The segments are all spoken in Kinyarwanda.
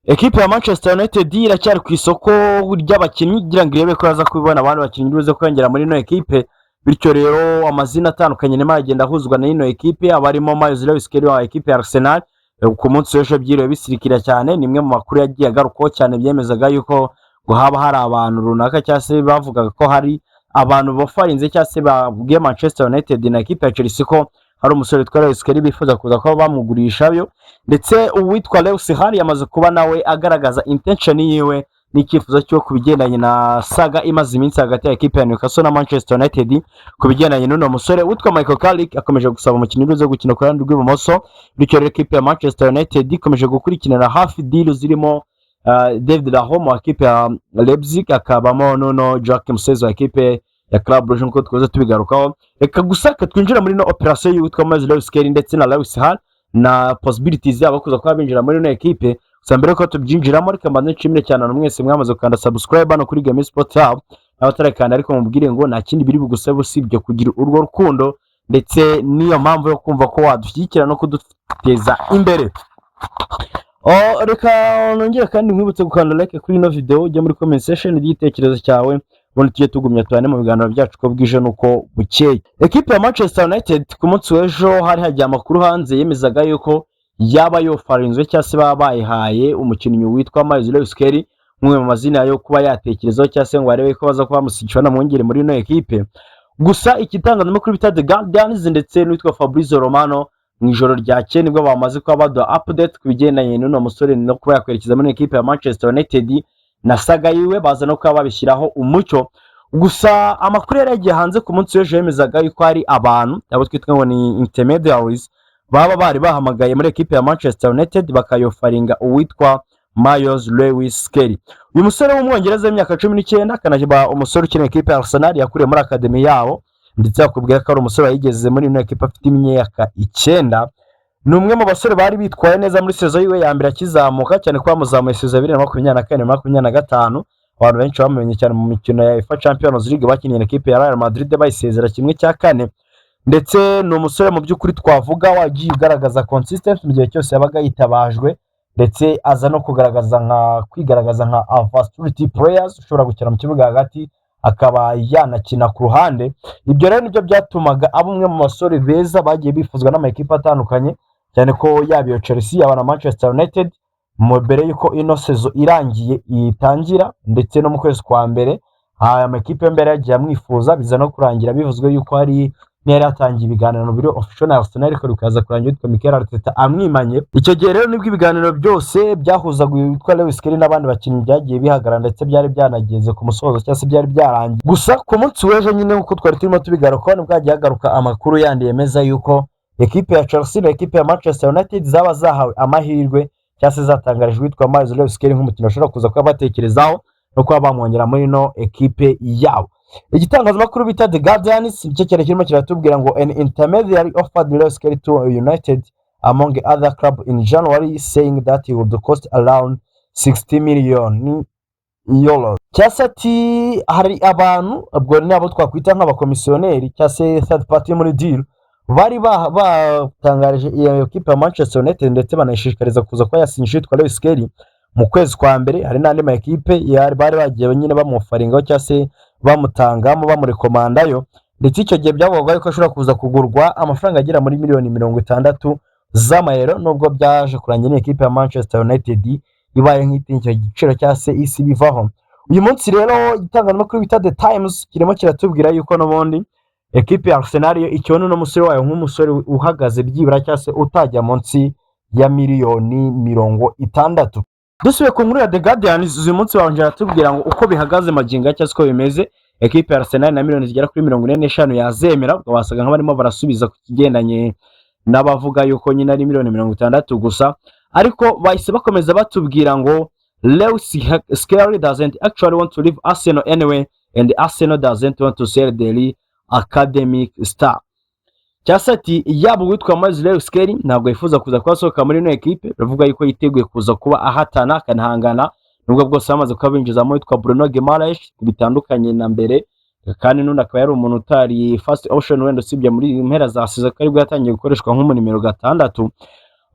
Ekipe ya Manchester United iracyari ku isoko ry'abakinnyi kugira ngo irebe ko yaza kubibona abandi bakinnyi bize kwiyongera muri ino ekipe, bityo rero amazina atandukanye nyuma agenda ahuzwa na ino ekipe, abarimo Miles Lewis Kelly wa ekipe ya Arsenal ku munsi w'ejo byiriwe bisirikira cyane. Ni imwe mu makuru yagiye agarukaho cyane byemezaga yuko ngo haba hari abantu runaka cyangwa se bavugaga ko hari abantu bafarinze cyangwa se babwiye Manchester United na ekipe ya Chelsea ko hari umusore witwa Lewis Kelly bifuza kuza kuba bamugurishayo, ndetse uwitwa Lewis Hall yamaze kuba nawe agaragaza intention yiwe n'icyifuzo cyo kubigendanye na saga imaze iminsi hagati ya ekipe ya Newcastle na Manchester United ku bigendanye n'uno musore witwa Michael Carrick. Akomeje gusaba umukinnyi uze gukina ku ruhande rw'ibumoso, bityo rero ekipe ya Manchester United ikomeje gukurikiranira hafi deal zirimo David Lahom wa ekipe ya Leipzig, akabamo nono Joachim Sezo wa ekipe ya Club Brugge nkuko twaza tubigarukaho. Reka gusa twinjira muri no operation y'uwitwa Miles Lewis Kelly ndetse na Lewis Hall na possibilities yabo kuza kuba binjira muri no ekipe. Gusa mbere ko tubyinjiramo reka mbanze nshimire cyane abantu mwese mwamaze gukanda subscribe hano kuri Game Sport Hub, abatarakanda ariko mubwire ngo nta kindi biri bugusaba usibye kugira urwo rukundo ndetse niyo mpamvu yo kumva ko wadushyigikira no kuduteza imbere. Reka nongere kandi nkwibutse gukanda like kuri ino video, ujya muri comment section y'igitekerezo cyawe ubundi tujye tugumya tubane mu biganiro byacu ko bwije nuko bukeye. Ekipe ya Manchester United ku munsi w'ejo hari hagiye amakuru hanze yemezaga yuko yaba yofarinzwe cyangwa se baba bayihaye umukinnyi witwa Miles Lewis Kelly, umwe mu mazina yo kuba yatekerezaho cyangwa se ngo barebe ko baza kuba bamusigisha na mwongere muri ino ekipe. Gusa ikitangazamakuru bita The Guardian ndetse n'uwitwa Fabrizio Romano mu ijoro ryakeye nibwo bamaze kuba baduha update ku bigendanye n'uno musore no kuba yakwerekeza muri ekipe ya Manchester United na saga yiwe, baza no kuba babishyiraho umucyo. Gusa amakuru yari yagiye hanze ku munsi w'ejo yemezaga yuko hari abantu abo twitwa ngo ni intermediaries baba bari bahamagaye muri ekipe ya Manchester United bakayofaringa uwitwa Miles Lewis Kelly. Uyu musore w'umwongereza w'imyaka 19 akanajiba umusore ukina ekipe ya Arsenal yakuriye muri academy yabo, ndetse yakubwiye ko ari umusore yigeze muri ino ekipe afite imyaka 9. Ni umwe mu basore bari bitwaye neza muri sezo yiwe ya mbere akizamuka cyane ko bamuzamuye sezo 2024-2025. Abantu benshi bamenye cyane mu mikino ya UEFA Champions League bakiniye ekipe ya Real Madrid bayisezera kimwe cya kane, ndetse ni umusore mu by'ukuri twavuga wagiye ugaragaza consistent mu gihe cyose yabaga yitabajwe, ndetse aza no kwigaragaza nka versatility players ushobora gukina mu kibuga hagati akaba yanakina ku ruhande. Ibyo rero nibyo byatumaga abo umwe mu basore beza bagiye bifuzwa n'amakipe atandukanye, cyane ko yabiyo Chelsea yaba na Manchester United mu mbere yuko ino sezo irangiye itangira, ndetse no mu kwezi kwa mbere aya makipe mbere yagiye amwifuza, biza no kurangira bivuzwe yuko hari yari yatangiye ibiganiro mu biro official na Arsenal ariko bikaza kurangira witwa Mikel Arteta amwimanye. Icyo gihe rero nibwo ibiganiro byose byahuzaga witwa Lewis Kelly n'abandi bakinnyi byagiye bihagarara, ndetse byari byanageze ku musozo cyangwa se byari byarangiye. Gusa ku munsi w'ejo nyine uko twari turimo tubigaruka nibwo hagiye hagaruka amakuru yandi yemeza yuko ekipe ya Chelsea na ekipe ya Manchester United zaba zahawe amahirwe cyangwa se zatangarijwe witwa Miles Lewis Kelly nk'umukino ushobora kuza kuba batekerezaho no kuba bamwongera muri no ekipe yabo. Igitangazamakuru bita The Guardian nicyo cyane kirimo kiratubwira ngo an intermediary offered Lewis Kelly to United among other club in January, saying that he would cost around 60 million euros. Cyase ati hari abantu ubwo ni abo twakwita nk'abakomisiyoneri cyangwa se third party muri deal bari batangarije iyo equipe ya Manchester United, ndetse banayishishikariza kuza kwa yasinyisha witwa Lewis Kelly mu kwezi kwa mbere. Hari n'andi ma equipe yari bari bagiye nyine bamufaringaho cyangwa se bamutangamo bamurekomandayo, ndetse icyo gihe byavugwaga yuko ashobora kuza kugurwa amafaranga agera muri miliyoni 60 z'amayero, nubwo byaje kurangira ekipe ya Manchester United ibaye nk'itinyo giciro cyangwa se isi bivaho. Uyu munsi rero itangazamakuru bita The Times kirimo kiratubwira yuko n'ubundi ekipe ya Arsenal ikibona no musore wayo nk'umusore uhagaze byibura cyangwa se utajya munsi ya miliyoni 60. Dusubiye ku nkuru ya The Guardian uyu munsi wanje aratubwira ngo uko bihagaze maginga cyangwa se ko bimeze ekipe ya Arsenal na miliyoni zigera kuri 45 yazemera, ubwo basaga nk'abarimo barasubiza ku kigendanye n'abavuga yuko nyine ari miliyoni 60 gusa, ariko bahise bakomeza batubwira ngo Lewis Kelly doesn't actually want to leave Arsenal anyway and Arsenal doesn't want to sell the academic star. Cyasati yabo witwa Miles Lewis Kelly ntabwo yifuza kuza kwasohoka muri no equipe, bavuga yuko yiteguye kuza kuba ahatana akanahangana nubwo bwose bamaze kuba binjizamo witwa Bruno Guimaraes bitandukanye na mbere, kandi none akaba yari umuntu utari first option wenda usibye muri impera za season ko aribwo yatangiye gukoreshwa nk'umu nimero 6.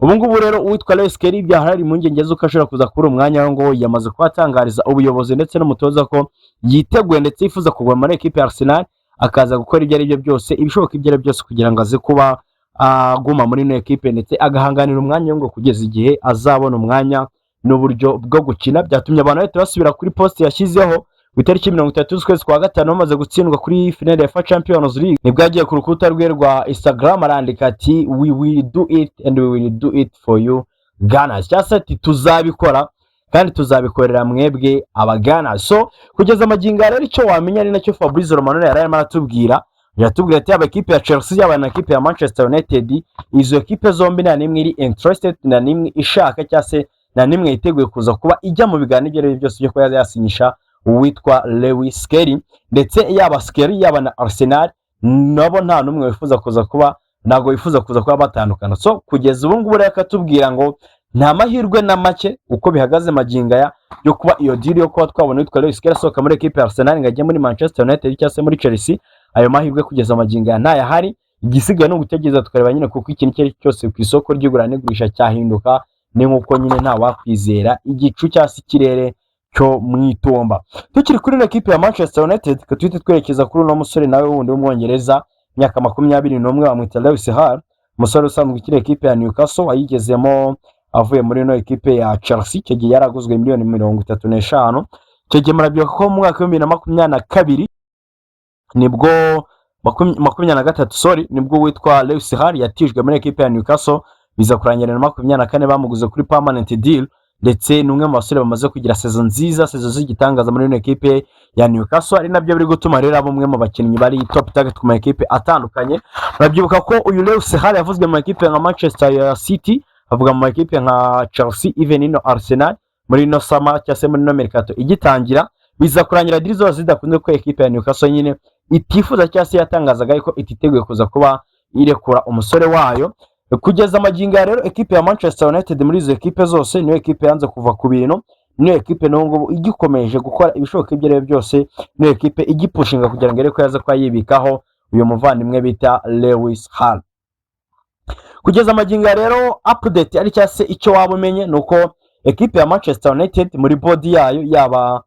ubu ngubu rero uwitwa Lewis Skelly byahari impungenge z'uko ashobora kuza kubura umwanya ngo yamaze kubatangariza ubuyobozi ndetse n'umutoza ko yiteguye ndetse yifuza kugwa muri ekipe ya Arsenal akaza gukora ibyo ari byo byose ibishoboka ibyo ari byo byose kugira ngo aze kuba aguma muri ino ekipe ndetse agahanganira umwanya ngo kugeza igihe azabona umwanya n'uburyo bwo gukina. Byatumye abantu bahita basubira kuri post yashyizeho ku itariki 30 z'ukwezi kwa gatanu bamaze gutsindwa kuri finale ya FA Champions League, nibwo yagiye ku rukuta rwe rwa Instagram arandika ati we will do it and we will do it for you Gunners, cyangwa se ati tuzabikora kandi tuzabikorera mwebwe aba Gunners. So kugeza amagingo rero icyo wamenya ari nacyo Fabrizio Romano yari arimo aratubwira, yatubwira ati aba ekipe ya Chelsea yaba na ekipe ya Manchester United, izo ekipe zombi nta nimwe iri interested, na nimwe ishaka cyangwa se na nimwe yiteguye kuza kuba ijya mu biganiro ibyo byose byo kuba yasinyisha uwitwa Lewis Skelly, ndetse yaba Skelly yaba na Arsenal nabo nta numwe wifuza kuza kuba ntago wifuza kuza kuba batandukana. So kugeza ubu ngubu rero akatubwira ngo nta mahirwe na make uko bihagaze maginga ya yo kuba iyo deal yo kuba twabona witwa Lewis Skelly asohoka muri ekipe ya Arsenal ngo ajye muri Manchester United cyangwa se muri Chelsea, ayo mahirwe kugeza maginga ya ntayahari. Igisigaye no gutegereza tukareba nyine kuko ikintu icyo ari cyose ku isoko ry'igura n'igurisha cyahinduka, ni nkuko nyine nta wakwizera igicu cyangwa se ikirere cyo mwitumba. Tukiri kuri ekipe ya Manchester United twite twerekeza kuri uno musore nawe wundi w'umwongereza imyaka 21 bamwita Lewis Hall, umusore usanzwe ukiri ekipe ya Newcastle ayigezemo avuye muri ino ekipe ya Chelsea. Icyo gihe yaraguzwe miliyoni 35. Icyo gihe murabyo ko mu mwaka wa 2022 nibwo 23 sorry nibwo witwa Lewis Hall yatijwe muri ekipe ya Newcastle, biza kurangira na 24 bamuguze kuri permanent deal, ndetse n'umwe mu basore bamaze kugira season nziza, season z'igitangaza muri ino ekipe ya Newcastle, ari nabyo biri gutuma rero abumwe mu bakinnyi bari top target ku ma ekipe atandukanye. Murabyibuka ko uyu Lewis Hall yavuzwe mu ekipe nka Manchester City, avuga mu ekipe nka Chelsea, even ino Arsenal muri ino summer cyangwa se muri ino mercato igitangira, biza kurangira deal zose zidakunze ko ekipe ya Newcastle nyine itifuza cyangwa se yatangazaga ko ititeguye kuza kuba irekura umusore wayo. Kugeza amaginga rero ekipe ya Manchester United muri izo ekipe zose niyo ekipe yanze kuva ku bintu, niyo ekipe n'ubwo igikomeje gukora ibishoboka ibyo ari byose, niyo ekipe igipushinga kugira ngo ariko yaza kwa yibikaho uyu muvandimwe bita Lewis Hall. Kugeza amaginga rero update ari cyase icyo wabumenye nuko ekipe ya Manchester United muri body yayo yaba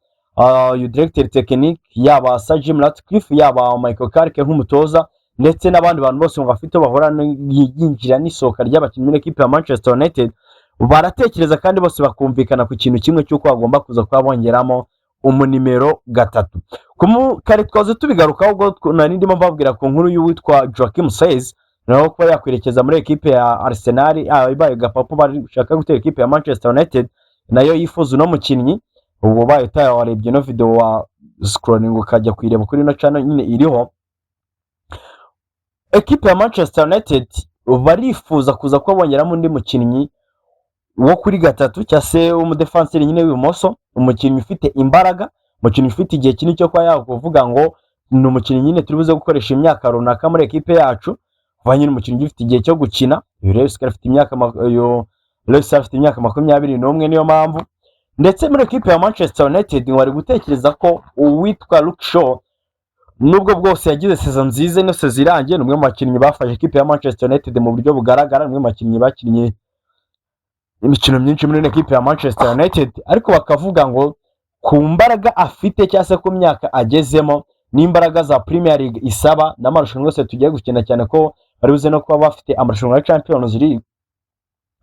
director technique, yaba Sir Jim Ratcliffe, yaba Michael Carrick nk'umutoza, ndetse n'abandi bantu bose ngo bafite bahora yinjira n'isohoka ry'abakinnyi muri ekipe ya Manchester United, baratekereza kandi bose bakumvikana ku kintu kimwe cy'uko bagomba kuza kuba bongeramo umunimero 3. Kare twaze tubigarukaho ubwo nari ndimo mbabwira ku nkuru y'uwitwa Joachim Says naho kuba yakwerekeza muri ekipe ya Arsenal, ibaye gapapo bashaka gutera ekipe ya Manchester United nayo yifuza uno mukinnyi. Ubwo baye warebye no video wa scrolling ukajya kwireba kuri no channel nyine iriho, ekipe ya Manchester United barifuza kuza kuba bongeramo undi mukinnyi wo kuri 3 cyangwa se umudefenseur nyine w'ibumoso, umukinnyi ufite imbaraga, umukinnyi ufite igihe kinini cyo kwa yakuvuga ngo ni umukinnyi nyine turibuze gukoresha imyaka runaka muri ekipe yacu, vanye umukinnyi ufite igihe cyo gukina. Lewis afite imyaka 21 niyo mpamvu, ndetse muri ekipe ya Manchester United wari gutekereza ko uwitwa Luke Shaw nubwo bwose yagize season nziza no season irangiye, numwe mu bakinnyi bafashe ekipe ya Manchester United mu buryo bugaragara, numwe mu bakinnyi bakinnye imikino myinshi muri ekipe ya Manchester United, ariko bakavuga ngo ku mbaraga afite cyangwa se ku myaka agezemo n'imbaraga za Premier League isaba n'amarushanwa yose tugiye gukina, cyane ko bari buze no kuba bafite amarushanwa ya Champions League,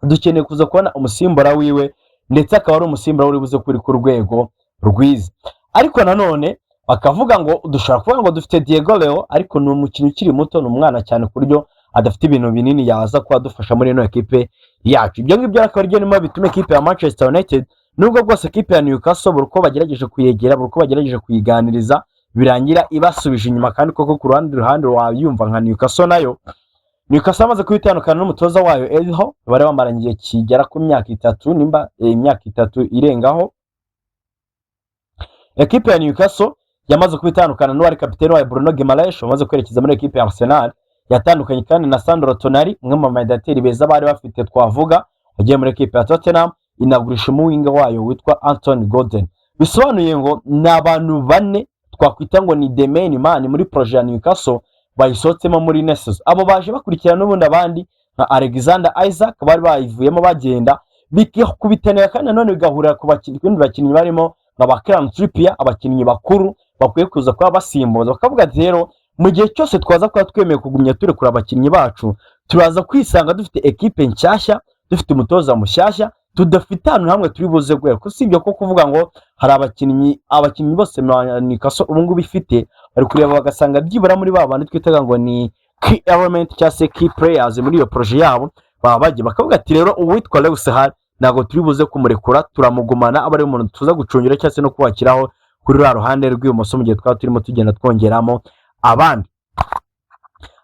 dukeneye kuza kubona umusimbura wiwe, ndetse akaba ari umusimbura uri buze kuri ku rwego rwiza. Ariko nanone bakavuga ngo dushobora kuvuga ngo dufite Diego Leo, ariko ni umukinnyi ukiri muto, ni umwana cyane ku buryo adafite ibintu binini yaza kuba dufasha muri ino ekipe yacu. Ibyo ngibyo akaba aribyo nimo bituma ekipe ya Manchester United nubwo bwose ekipe ya Newcastle uko bagerageje kuyegera, uko bagerageje kuyiganiriza, birangira ibasubije inyuma. Kandi koko ku ruhande wayumva nka Newcastle nayo, Newcastle amaze kwitandukana n'umutoza wayo Eho, bari bamaranye igihe kigera ku myaka 3 nimba imyaka 3 irengaho. Ekipe ya Newcastle yamaze kwitandukana n'uwari kapiteni wa Bruno Guimaraes wamaze kwerekeza muri ekipe ya Arsenal, yatandukanye kandi na Sandro Tonali, umwe mu mediateri beza bari bafite twavuga, agiye muri ekipe ya Tottenham, inagurisha umuwinga wayo witwa Anthony Gordon. Bisobanuye ngo n'abantu bane twakwita ngo ni the main man muri projet ya Newcastle bayisotsemo muri Nessus. Abo baje bakurikirana n'ubundi abandi nka Alexander Isaac bari bayivuyemo bagenda bikubitanira kandi nanone bigahurira ku bakinnyi barimo nk'aba Kieran Trippier, abakinnyi bakuru bakwiye kuza kuba basimbuza, bakavuga ati rero mu gihe cyose twaza kuba twemeye kugumya turekura abakinnyi bacu turaza kwisanga dufite ekipe nshyashya, dufite umutoza mushyashya, tudafite ahantu hamwe turi buze guhera. Usibye ko kuvuga ngo hari abakinnyi bose Newcastle ubu ngubu ifite bari kureba bagasanga byibura muri ba bandi twitaga ngo ni key element cyangwa se key players muri iyo projet yabo baba bagiye, bakavuga ati rero uwitwa Lewis Hall ntabwo turi buze kumurekura, turamugumana aba ari umuntu tuza gucungira cyangwa se no kubakiraho kuri rwa ruhande rw'ibumoso mu gihe twaba turimo tugenda twongeramo abandi.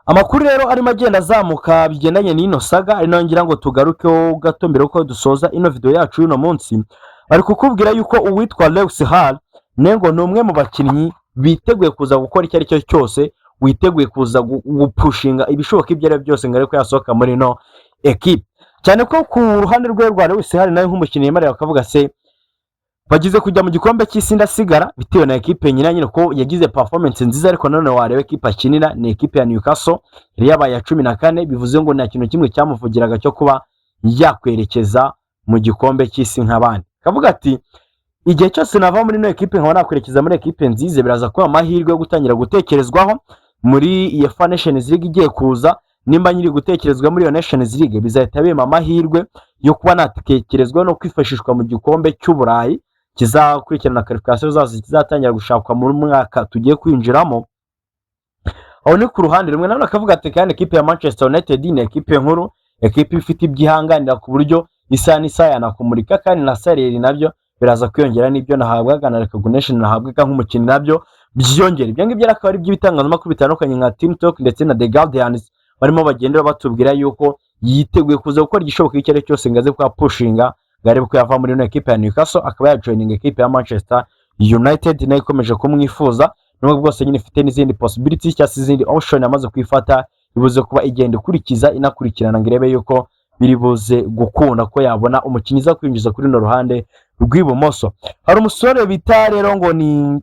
Amakuru rero arimo agenda azamuka bigendanye n'ino saga ari nayo ngira ngo tugarukeho gato mbere uko dusoza ino video yacu y'uno munsi. Bari kukubwira yuko uwitwa Lewis Hall nengo ni umwe mu bakinnyi biteguye kuza gukora icyo ari cyo cyose, witeguye kuza gupushinga ibishoboka ibyo ari byo byose ngo ariko yasohoka muri no equipe, cyane ko ku ruhande rwe rwa Lewis Hall nawe nk'umukinnyi yemerera bakavuga se bagize kujya mu gikombe cy'isi ndasigara bitewe na equipe nyine ko yagize performance nziza, ariko nanone wareba equipe akinira ni equipe ya Newcastle yari yabaye 14, bivuze ngo nta kintu kimwe cyamuvugiraga cyo kuba yakwerekeza mu gikombe cy'isi nk'abandi. Kavuga ati igihe cyose nava muri no equipe nkaba nakwerekeza muri equipe nzize, biraza kuba amahirwe yo gutangira gutekerezwaho muri UEFA Nations League igiye kuza. Nimba nyiri gutekerezwa muri iyo Nations League bizahita bima amahirwe yo kuba natekerezwa no kwifashishwa mu gikombe cy'Uburayi kizakurikirana qualification zazo kizatangira gushakwa mu mwaka tugiye kwinjiramo. Aho ni ku ruhande rumwe, nano akavuga ati kandi equipe ya Manchester United ni equipe nkuru, equipe ifite ibyihanganira ku buryo isa n'isaya nakumurika, kandi na salary nabyo biraza kwiyongera n'ibyo nahabwaga na recognition nahabwaga nk'umukinnyi nabyo byiyongera. Ibyo ngibyo akaba ari by'ibitangazamakuru bitandukanye nka Team Talk ndetse na The Guardian barimo bagendera batubwira yuko yiteguye kuza gukora igishoboka icyo ari cyose ngaze kwa pushinga garebe ko yava muri no equipe ya Newcastle akaba ya joining equipe ya Manchester United nayo ikomeje kumwifuza, nubwo bwose nyine ifite n'izindi possibilities cyangwa izindi option amaze kwifata bibuze kuba igenda ikurikiza inakurikirana ngirebe yuko biri buze gukunda ko yabona umukinnyi za kwinjiza kuri no ruhande rw'ibumoso. Hari umusore bita rero ngo ni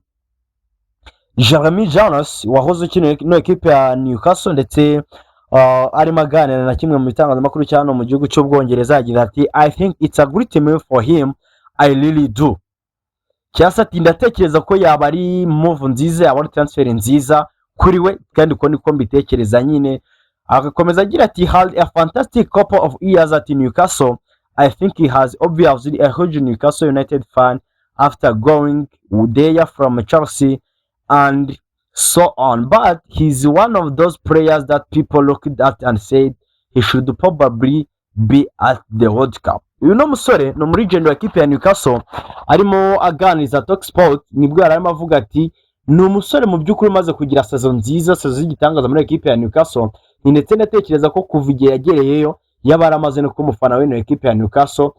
Jeremy Jonas wahoze ukina no equipe ya Newcastle ndetse arimo aganira na kimwe mu bitangazamakuru cyane mu gihugu cy'Ubwongereza agira ati I think it's a great move for him, I really do. Cyasa ati ndatekereza ko yaba ari move nziza, yaba ari transfer nziza kuri we kandi ko niko mbitekereza nyine. Agakomeza agira ati had a fantastic couple of years at Newcastle. I think he has obviously a huge Newcastle United fan after going there from Chelsea and so on, but he's one of those players that people looked at and said he should probably be at the World Cup. Uyu no musore no muri legend wa equipe ya Newcastle arimo aganiza Talk Sport, nibwo yarimo avuga ati ni umusore mu by'ukuri maze kugira saison nziza, saison y'igitangaza muri equipe ya Newcastle, ndetse ndatekereza ko kuva igihe yagereyeyo yaba aramaze no kumufana w'ino equipe ya Newcastle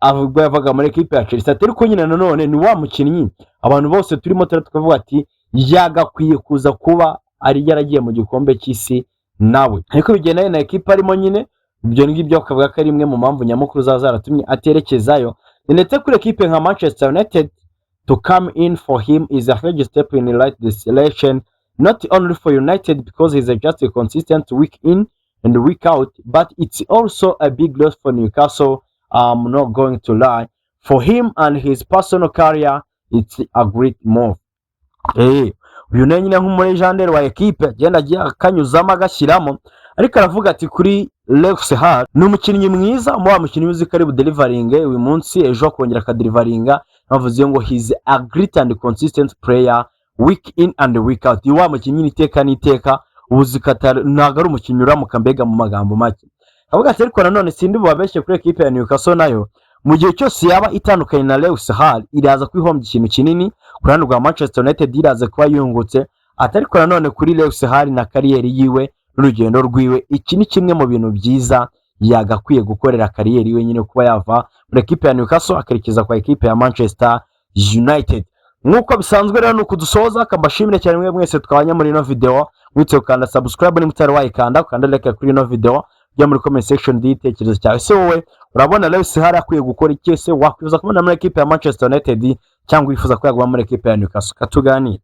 ahubwo yavaga muri equipe ya Chelsea. Ariko nyine nanone ni wa mukinnyi abantu bose turimo tukavuga ati yagakwiye kuza kuba ari yaragiye mu gikombe cy'isi nawe, ariko bigendanye na equipe arimo nyine ibyo ngibyo akavuga ko ari imwe mu mpamvu nyamukuru zaratumye aterekezayo. Ndetse kuri equipe nka Manchester United to come in for him is a huge step in the right direction, not only for United because he's just a consistent week in and week out, but it's also a big loss for Newcastle. I'm not going to lie, for him and his personal career it's a great move. Uyu nyine nk'umulegende wa equipe agenda akanyuzamo agashyiramo, ariko aravuga ati kuri Lewis Hall ni umukinnyi mwiza, mu wa mukinnyi uzi ko ari budelivering uyu munsi ejo akongera akadelivaringa, bavuze ngo he's a great and consistent player week in and week out. Wa mukinnyi niteka niteka ubuzi katari ntago ari umukinnyi uramuka mbega mu magambo make. Avuga ati ariko nanone sindi bubabeshye kuri equipe ya Newcastle nayo mu gihe cyose yaba itandukanye na Lewis Hall iraza kwihombya ikintu kinini, ku ruhande rwa Manchester United iraza kuba yungutse. Atariko nanone kuri Lewis Hall na kariyeri yiwe n'urugendo rwiwe, iki ni kimwe mu bintu byiza yagakwiye gukorera kariyeri yiwe nyine kuba yava muri equipe ya Newcastle akerekeza kwa equipe ya Manchester United. Nkuko bisanzwe rero nuko dusoza, akabashimire cyane mwe mwese twabanye muri no video, mwitse ukanda subscribe nimutari wayikanda, ukanda like kuri no video, bya muri comment section y'itekerezo cyawe. Se wowe urabona Lewis Hall akwiye gukora iki? Se wakwifuza kubona muri equipe ya Manchester United cyangwa wifuza ko yaguma muri equipe ya Newcastle? Katuganire.